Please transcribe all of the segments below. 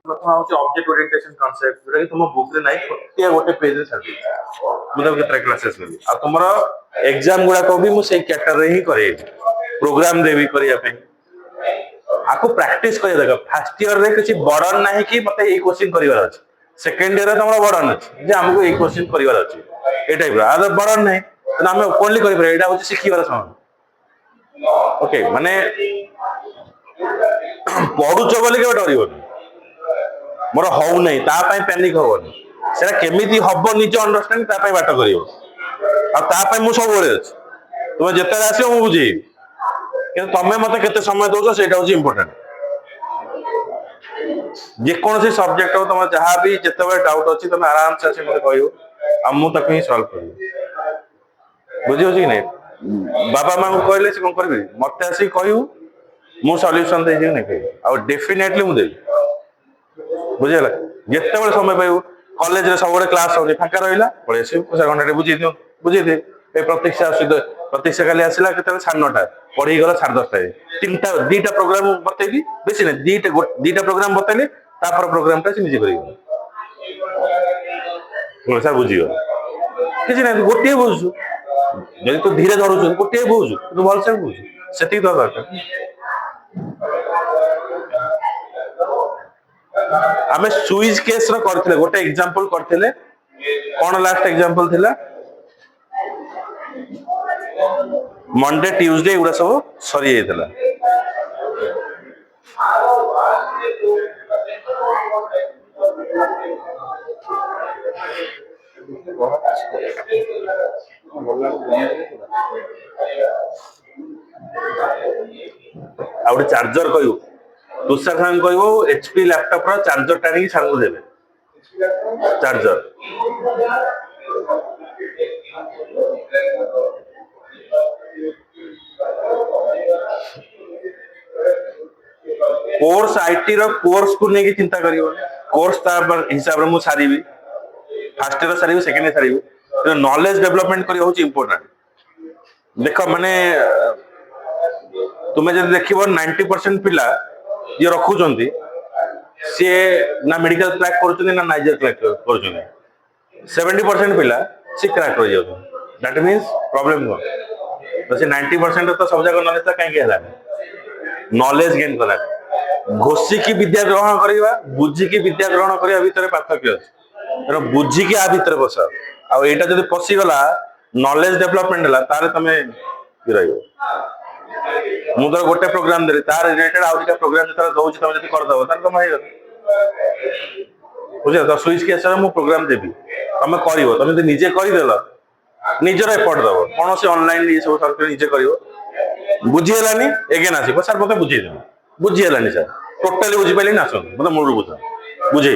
प्रथम हूँ object orientation concept जोटा कि तुम बुक रे नहीं गोटे गोटे पेज रे छाड़ी मुझे केतरा क्लासेस नेली आ तुमर एग्जाम गुडा को भी मु सेही कैटर रे ही करे प्रोग्राम देवी करिया पे आको प्रैक्टिस करिया देखो फर्स्ट ईयर रे किछि बर्डन नाही कि मते एई क्वेश्चन करिवार अछि सेकंड ईयर रे तमरा बर्डन अछि जे हमको एई क्वेश्चन करिवार अछि ए टाइप रा आदर बर्डन नाही त हम ओनली करि परे एटा होछि सिखिवार समय ओके माने पढुछ बोली के डरिबो मोर हौ नहीं ता पई पैनिक होबनी सेटा केमिति हबो निज अंडरस्टैंड ता पई बात करियो आ ता पई मु सब बोले अछि तुम जेते आसियो मु बुझी कि तमे मते केते समय दोछ सेटा होछि इंपोर्टेंट जे कौन से सब्जेक्ट हो तुम जहां भी जेते बे डाउट अछि तुम आराम से आसी मते कहियो आ मु तक ही सॉल्व करियो बुझियो कि नहीं बाबा मां को कहले से कोन करबी मते आसी कहियो मु सॉल्यूशन दे जे नहीं आ डेफिनेटली मु देबी बुझेला जिते बड़े समय पाइबू कॉलेज रे सब क्लास हो फांका रहा पड़े आस घंटे बुझे दियो बुझे दे प्रतीक्षा प्रतीक्षा खाली आसला के 9:30 पढ़ी गला 10:30 तीनटा दीटा प्रोग्राम बतेली बेसी ना दीटा प्रोग्राम बतेले तापर प्रोग्राम ता निजे करी सर बुझियो किसी ना गोटे बुझु जदि तू धीरे धरुछु गोटे बुझु तू भल से बुझु सेति तो दरकार आमे स्विच केस रो करथिले गोटे एग्जांपल करथिले कोन लास्ट एग्जांपल थिला मंडे ट्यूसडे उडा सब सरी जायतला आउटे चार्जर कहू तुषार खान कहबो एचपी लैपटॉप रो चार्जर टाणी छांगु देबे चार्जर कोर्स आईटी रो कोर्स को नेकी चिंता करियो कोर्स ता हिसाब रे मु सारीबी फर्स्ट ईयर सारीबी सेकंड ईयर सारीबी तो नॉलेज डेवलपमेंट करियो होची इंपोर्टेंट देखो माने तुम्हें जब देखिबो 90% पिला ये रखुचंती से ना मेडिकल क्रैक करूचंती ना नाइजर क्रैक करूचंती 70% पिला से क्रैक हो जाउ दैट मींस प्रॉब्लम को तो से 90% तो सब जगह नॉलेज काहे के हला नॉलेज गेन करा घोषी की विद्या ग्रहण करिवा बुझी की विद्या ग्रहण करिवा भीतर पार्थक्य अछि तेनो बुझी की आ भीतर बस आ एटा जदी पसी गला नॉलेज डेवलपमेंट हला तारे तमे गिराइबो मु तो गोटे प्रोग्राम दे तार रिलेटेड आ दुटा प्रोग्राम जतरा दउछ तमे जदी कर दबो तार तमे हेय बुझे तो स्विच केस रे मु प्रोग्राम देबी तमे करिवो तमे जदी निजे करि देला निजर एफर्ट दबो कोन से ऑनलाइन ये सब सर्किट निजे करिवो बुझी हलानी एगेन आसीबो सर मते बुझी दे बुझी हलानी सर टोटली बुझी पाइले ना सुन मते मूल बुझा बुझे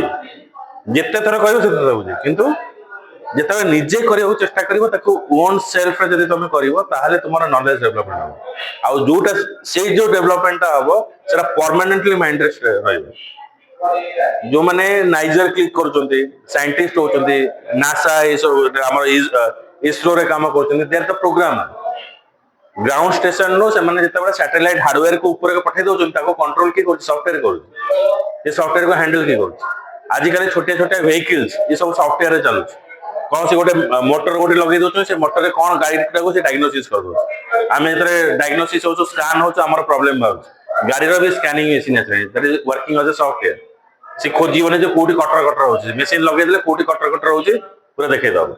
जेते थर कहबो सेते थर बुझे किंतु जेते निजे करियो चेष्टा करिवो ताको ओन सेल्फ रे जदी तमे करिवो ताहाले तुम्हारा नॉलेज डेवलपमेंट हो आ जोटा से जो डेवलपमेंट हबो सेटा परमानेंटली माइंड रे रहइबो जो माने नाइजर क्लिक करूचंती साइंटिस्ट होचंती नासा ए सब हमर इसरो रे काम करचंती there the program ground station नो से माने जते बड़ा सैटेलाइट हार्डवेयर को ऊपर के पठाई दउचंती ताको कंट्रोल की कर सॉफ्टवेयर कर ये सॉफ्टवेयर को हैंडल की कर आज काल छोटे छोटे व्हीकल्स ये सब सॉफ्टवेयर रे चलु कौन से गोटे मोटर गोटे लगे दउछ से मोटर रे कोन गाड़ी को से डायग्नोसिस कर दउ आमे एतरे डायग्नोसिस हो स्कैन हो हमर प्रॉब्लम बाउछ गाड़ी रो भी स्कैनिंग मशीन আছে that is working as a software से खोजी बने जो कोठी कटर कटर होछ मशीन लगे देले कोठी कटर कटर होछ पूरा देखे दब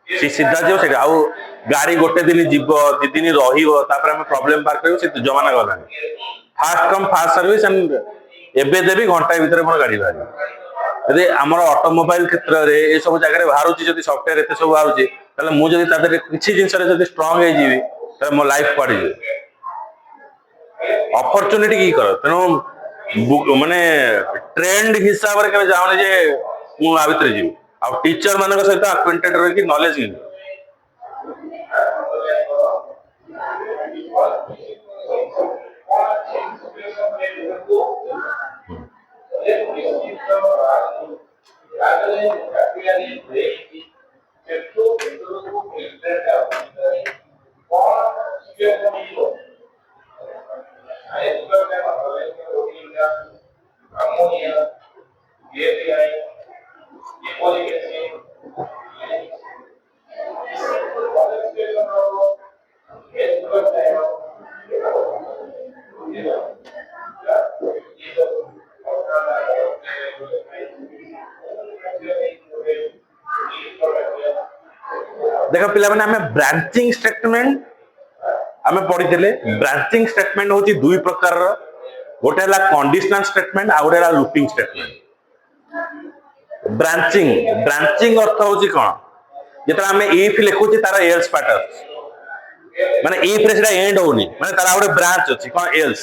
से सीधा जो से आउ गाड़ी गोटे दिन जीव दि दिन रहिबो तापर हम प्रॉब्लम बार करियो से जमाना गला fast come fast service and एबे देबी घंटा भीतर मोर गाड़ी बारी यदि हमर ऑटोमोबाइल क्षेत्र रे ए सब जगह रे बाहरुची जदि सॉफ्टवेयर एते सब बाहरुची तले मु जदि तादरे किछि जिंस रे जदि स्ट्रांग हे जीवी तले मो लाइफ पड़ी जे अपॉर्चुनिटी की कर तेनो माने ट्रेंड हिसाब रे के जावने जे मु आ भीतर जीवी आ टीचर मानक सहित अक्वेंटेड रे की नॉलेज गिन ammonia देख पिला माने हमें ब्रांचिंग स्टेटमेंट आमे पढ़ी ब्रांचिंग स्टेटमेंट होची दुई प्रकार गोटे है कंडीशनल स्टेटमेंट आ गोटे है लूपिंग स्टेटमेंट ब्रांचिंग ब्रांचिंग अर्थ होची कोन जेता हमें इफ लिखुची तारा एल्स पार्ट माने इफ रे सेटा एंड होनी माने तारा गोटे ब्रांच अछि कोन एल्स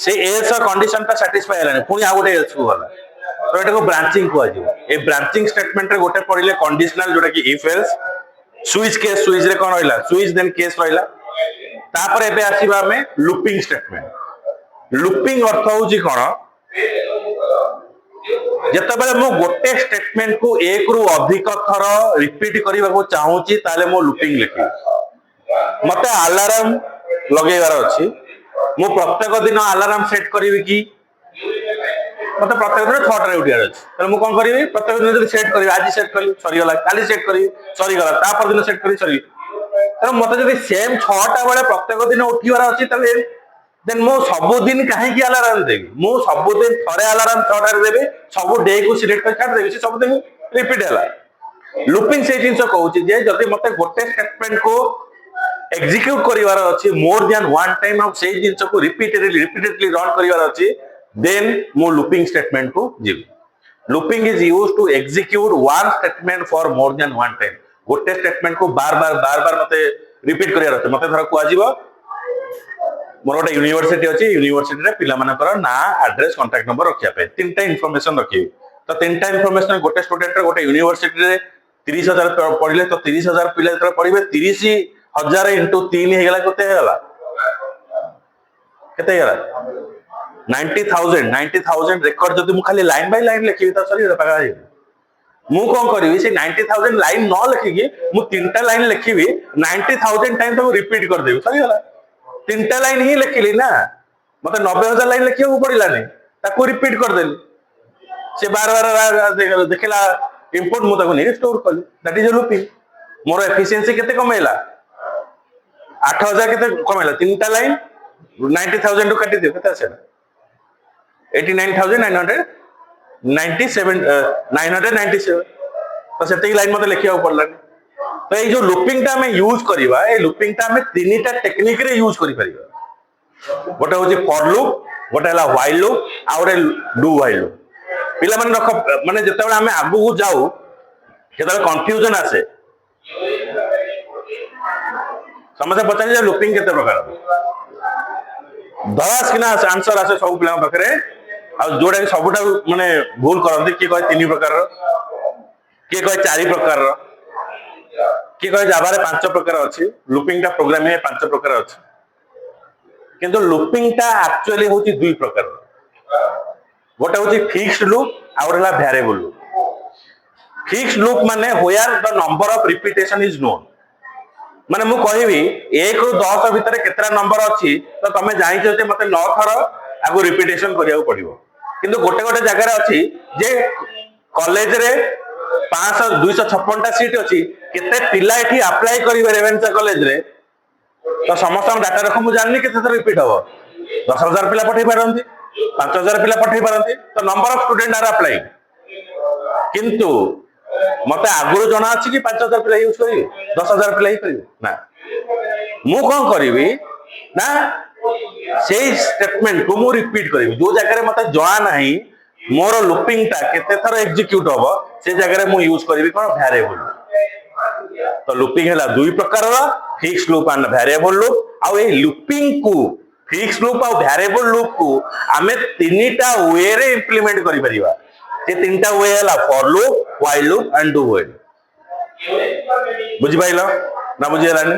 से एल्स कंडीशन ता सैटिस्फाई हलानी पुनी आ गोटे एल्स को गला तो एटा को ब्रांचिंग को आजियो ए ब्रांचिंग स्टेटमेंट रे गोटे पढ़िले कंडीशनल जोटा कि if else switch case switch रे कोन रहला स्विच देन केस रहला तापर एबे आसीबा हमें लूपिंग स्टेटमेंट लूपिंग अर्थ होची कोन जत्ता बेले मो गोटे स्टेटमेंट को एक रु अधिक थर रिपीट करबा को चाहूची ताले मो लूपिंग लिखी मते अलार्म लगेबार अछि मो प्रत्येक दिन अलार्म सेट करबी कि मते प्रत्येक दिन 6 रे उठियार अछि त मु कोन करबी प्रत्येक दिन जदी सेट करबी आज सेट करली सरी गला काली सेट करबी सरी गला तापर दिन सेट करबी सरी त मते जदी सेम 6टा बेले प्रत्येक दिन उठिबार अछि तले देन मो सब दिन काहे की अलार्म देबी मो सब दिन थरे अलार्म 6टा रे देबी सब डे को सिलेक्ट कर काट देबी सब दिन रिपीट हला लूपिंग से जिंस कहूची जे जदी मते गोटे स्टेटमेंट को एग्जीक्यूट करिवार अछि मोर देन वन टाइम ऑफ से जिंस को रिपीटेडली रन करिवार अछि देन मो लूपिंग स्टेटमेंट को जीव looping is used to execute one statement for more than one time गोटे स्टेटमेंट को बार बार मते रिपीट करिवार अछि मते धर को आजीबो मोर गोटे यूनिवर्सिटी अछि यूनिवर्सिटी रे पिला मानकर ना एड्रेस कांटेक्ट नंबर रखिया पे तीनटा इंफॉर्मेशन रखिबी तो तीनटा इंफॉर्मेशन गोटे स्टूडेंट रे गोटे यूनिवर्सिटी रे 30,000 पढ़िले तो 30,000 पिला जतरा पढ़िबे 30,000 इंटू 3 हे गेला कते हे गेला कते गेला 90,000 रेकॉर्ड जदी मु खाली लाइन बाय लाइन लिखिबी त सरी पागा मु कोन करबी से 90,000 लाइन न लिखिकी मु तीनटा लाइन लिखिबी 90,000 टाइम तो रिपीट कर देबी सरी गेला तीनटा लाइन ही लिखिली ना मते 90,000 लाइन लिखियो पड़िला नहीं ताको रिपीट कर देली से बार देखला इनपुट मु ताको नहीं स्टोर करली that is looping more efficiency केते कमेला 8,000 केते कमेला तीनटा लाइन 90,000 टू काटी दियो केते आसेला 89,997 तो सेते लाइन मते लिखिया पड़ला तो ये जो लूपिंग टा हमें यूज करिवा ए लूपिंग टा हमें तीनटा टेक्निक रे यूज करि परिबा गोटे होची फॉर लूप गोटे हला व्हाइल लूप आ गोटे डू व्हाइल लूप पिला माने रख माने जते बेला हमें आगु को जाऊ केते कंफ्यूजन आसे समझे पचानी लूपिंग केते प्रकार धरास किना आंसर आसे सब पिला पाखरे आ जोडा कि सबटा माने भूल करंती की कहे 3 प्रकार की कहे 4 प्रकार की कहे जावा रे 5 प्रकार अछि लूपिंग टा प्रोग्रामिंग में 5 प्रकार अछि किंतु लूपिंग टा एक्चुअली होची 2 प्रकार गोटे होची फिक्स्ड लूप आ गोटेला वेरिएबल लूप फिक्स्ड लूप माने where the number of repetition is known माने मु कहबी 1 रु 10 भीतर केतरा नंबर अछि तो तमे जानि जे मते 9 थर आगु रिपीटेशन करिया पड़िबो किंतु गोटे गोटे जगह रे अछि जे कॉलेज रे 256 टा सीट अछि केते पिला एठी अप्लाई करिवे रेवेन्सा कॉलेज रे तो समस्त डाटा रख मु जाननी केते थर रिपीट हो 10,000 पिला पठै पारंती 5,000 पिला पठै पारंती तो number of student are apply किंतु मते आगुरो जणा अछि कि 5,000 पिला यूज करिवे 10,000 पिला ही करिवे ना मु कोन करिवि ना सेही स्टेटमेंट को मु रिपीट करिवि जो जगह रे मते जणा नाही मोर लूपिंग टा केते थर एग्जीक्यूट होबो से जगह रे मु यूज करिवि कोन वेरिएबल तो लूपिंग हैला दुई प्रकार रा fixed loop and variable loop आ ए लूपिंग को फिक्स्ड लूप आ वेरिएबल लूप को हमें तीनटा वे रे इंप्लीमेंट करि परिबा से तीनटा वे हैला for loop while loop and do while बुझि पाइलो ना बुझि हलानी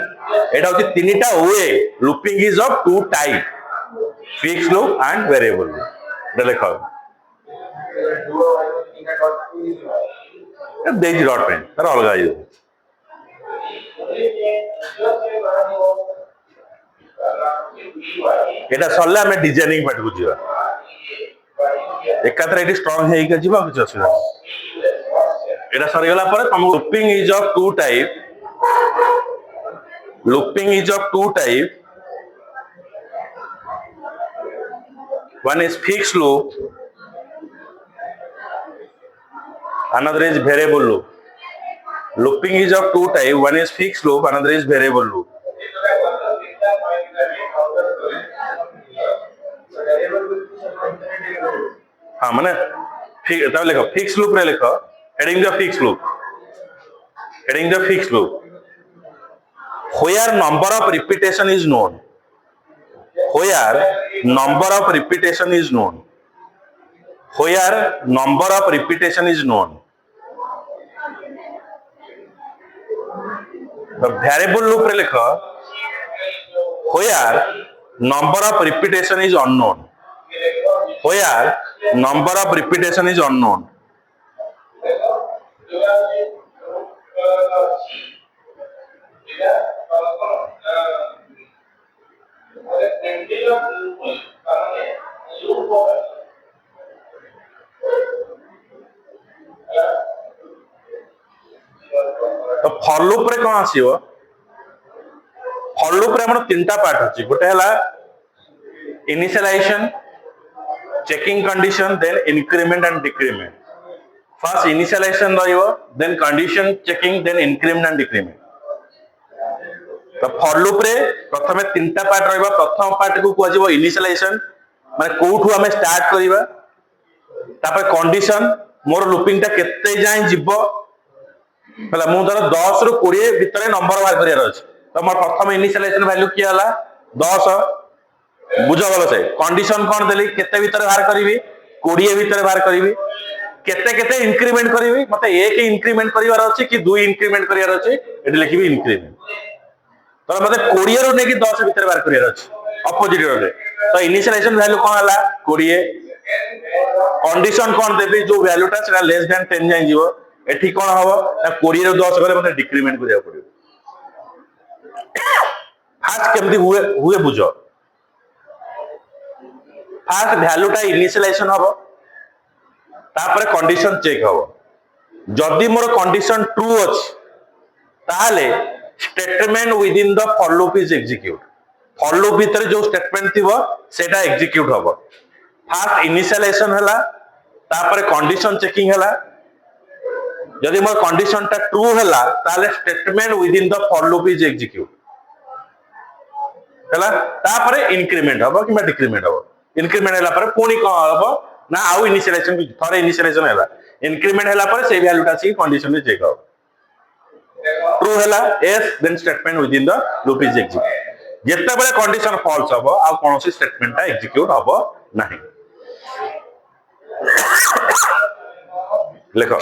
एटा होची तीनटा way looping is of 2 type fixed loop and variable loop देखो देजी डॉट पेन तर अलगा आइयो एटा सरला हमें डिजाइनिंग पार्ट को जीवा एकाथरे स्ट्रॉन्ग है जीवा कुछ असुविधा एटा सरीगला पर तुम looping is of two type looping is of two type one is fixed loop another is variable loop looping is of two type one is fixed loop another is variable loop हाँ माने तब लिखो fixed loop रे लिखो heading the fixed loop where number of repetition is known where number of repetition is known where number of repetition is known the variable loop रे लिखो where number of repetition is unknown where number of repetition is unknown तो for loop रे कौन आसीबो for loop रे हमर तीनटा part अछि गोटे हला initialization checking condition then increment and decrement first initialization रहिबो then condition checking then increment and decrement तो फॉर लूप रे प्रथमे तीनटा पार्ट रहिबो प्रथम पार्ट को कहजिबो इनिशियलाइजेशन माने कोठु हमें स्टार्ट करिबा तापर कंडीशन मोर लूपिंग ता केते जाय जिवो हला मु धर 10 रु 20 भितरे नंबर बाहर करियार अछि तो मोर प्रथम इनिशियलाइजेशन वैल्यू की हला 10 बुझ गलो से कंडीशन कोन देली केते भितरे बाहर करिवि 20 भितरे बाहर करिवि केते केते इंक्रीमेंट करिवि मते एक इंक्रीमेंट करिवार अछि कि 2 इंक्रीमेंट करिवार अछि एठी लिखिबि इंक्रीमेंट तो मते 20 रु नेकी 10 भितरे बाहर करिवार अछि अपोजिट रे तो इनिशियलाइजेशन वैल्यू कोन हला 20 कंडीशन कोन देबी जो वैल्यूटा सेटा लेस देन 10 जाय जीवो एठी कोन हबो ना 20 रु 10 गले मते डिक्रीमेंट करिया पड़ियो फास्ट केमती हुए बुझो फास्ट वैल्यूटा इनिशियलाइजेशन हबो तापर कंडीशन चेक हबो जदी मोर कंडीशन ट्रू अछि ताले statement within the for loop is execute for loop भीतर जो स्टेटमेंट थिबो सेटा एग्जीक्यूट हबो फास्ट इनिशियलाइजेशन हला तापर कंडीशन चेकिंग हला जदी मोर कंडीशन ता ट्रू हला ताले statement within the for loop is execute हला तापर इंक्रीमेंट हबो कि डिक्रीमेंट हबो इंक्रीमेंट हला पर पुनी कोन हबो ना आउ इनिशियलाइजेशन थोड़े इनिशियलाइजेशन हला इंक्रीमेंट हला पर से वैल्यूटा सी कंडीशन में चेक हबो ट्रू हला एस then statement within the loop is execute जेते बेले कंडीशन फॉल्स हबो आ कोनोसी स्टेटमेंट ता एग्जीक्यूट हबो नाही लिखो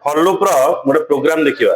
फॉर लूप रो मोटे प्रोग्राम देखिबा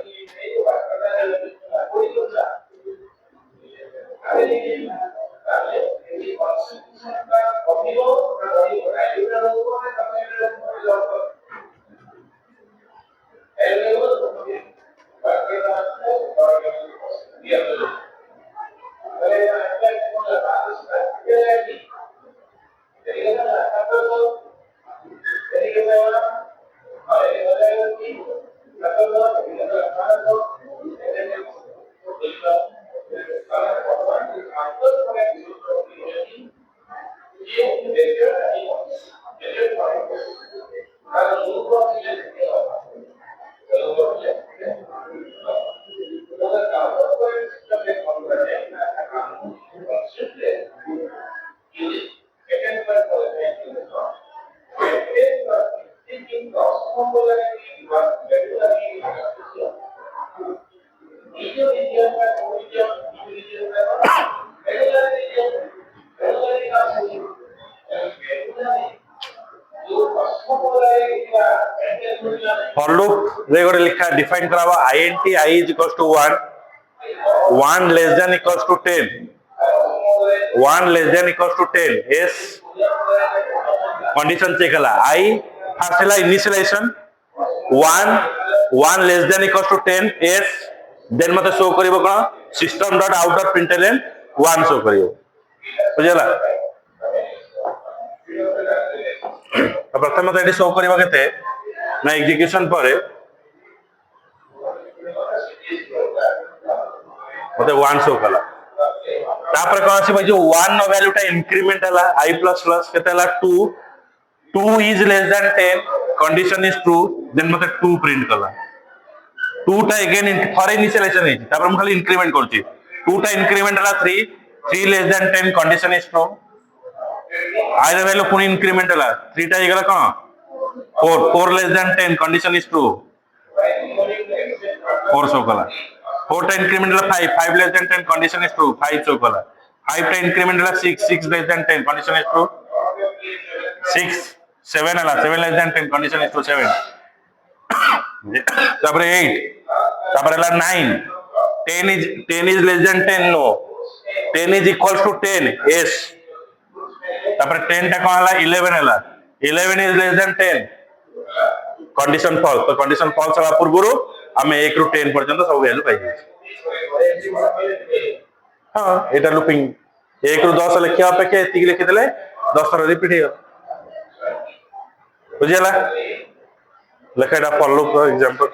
फॉर लूप रे गोटे लिखा डिफाइन कराबो int I is equals to 1 1 less than equals to 10 1 less than equals to 10 yes condition check हला आई फर्स्ट हला initialization 1 less than equals to 10 yes then मते show करिवो कोन system dot out dot println 1 show करिवो बुझला तो प्रथम मते एटी शो करिवो केते ना एग्जीक्यूशन परे मते 1 शो कला तापर कोन आसी भाई जो 1 नो वैल्यूटा इंक्रीमेंट हला i प्लस प्लस केते हला 2 is less than 10 condition is true then मते 2 प्रिंट कला 2 टा अगेन फॉर इनिशियलाइजेशन है तापर हम खाली इंक्रीमेंट करछि 2 टा इंक्रीमेंट हला 3 less than 10 condition is true i ର वैल्यू पुनी इंक्रीमेंट हला 3 टा इगला कोन 4 less than 10 condition is true 4 show कला 4 टा इंक्रीमेंट हला 5 less than 10 condition is true 5 show कला 5 टा इंक्रीमेंट हला 6 less than 10 condition is true 6 7 हला 7 less than 10 condition is true 7 तापर 8 तापर हला 9 10 is less than 10 no 10 is equals to 10 yes तापर 10 टा कोन हला 11 हला 11 is less than 10 condition false तो कंडीशन फॉल्स हला पूर्वरु हमें 1 रु 10 पर्यंत सब वैल्यू पाइ हां एटा लूपिंग 1 रु 10 लिखिया अपेक्षा एतिक लिखि देले 10 थर रिपीट हो बुझियला लेखाटा फॉर लूप एग्जांपल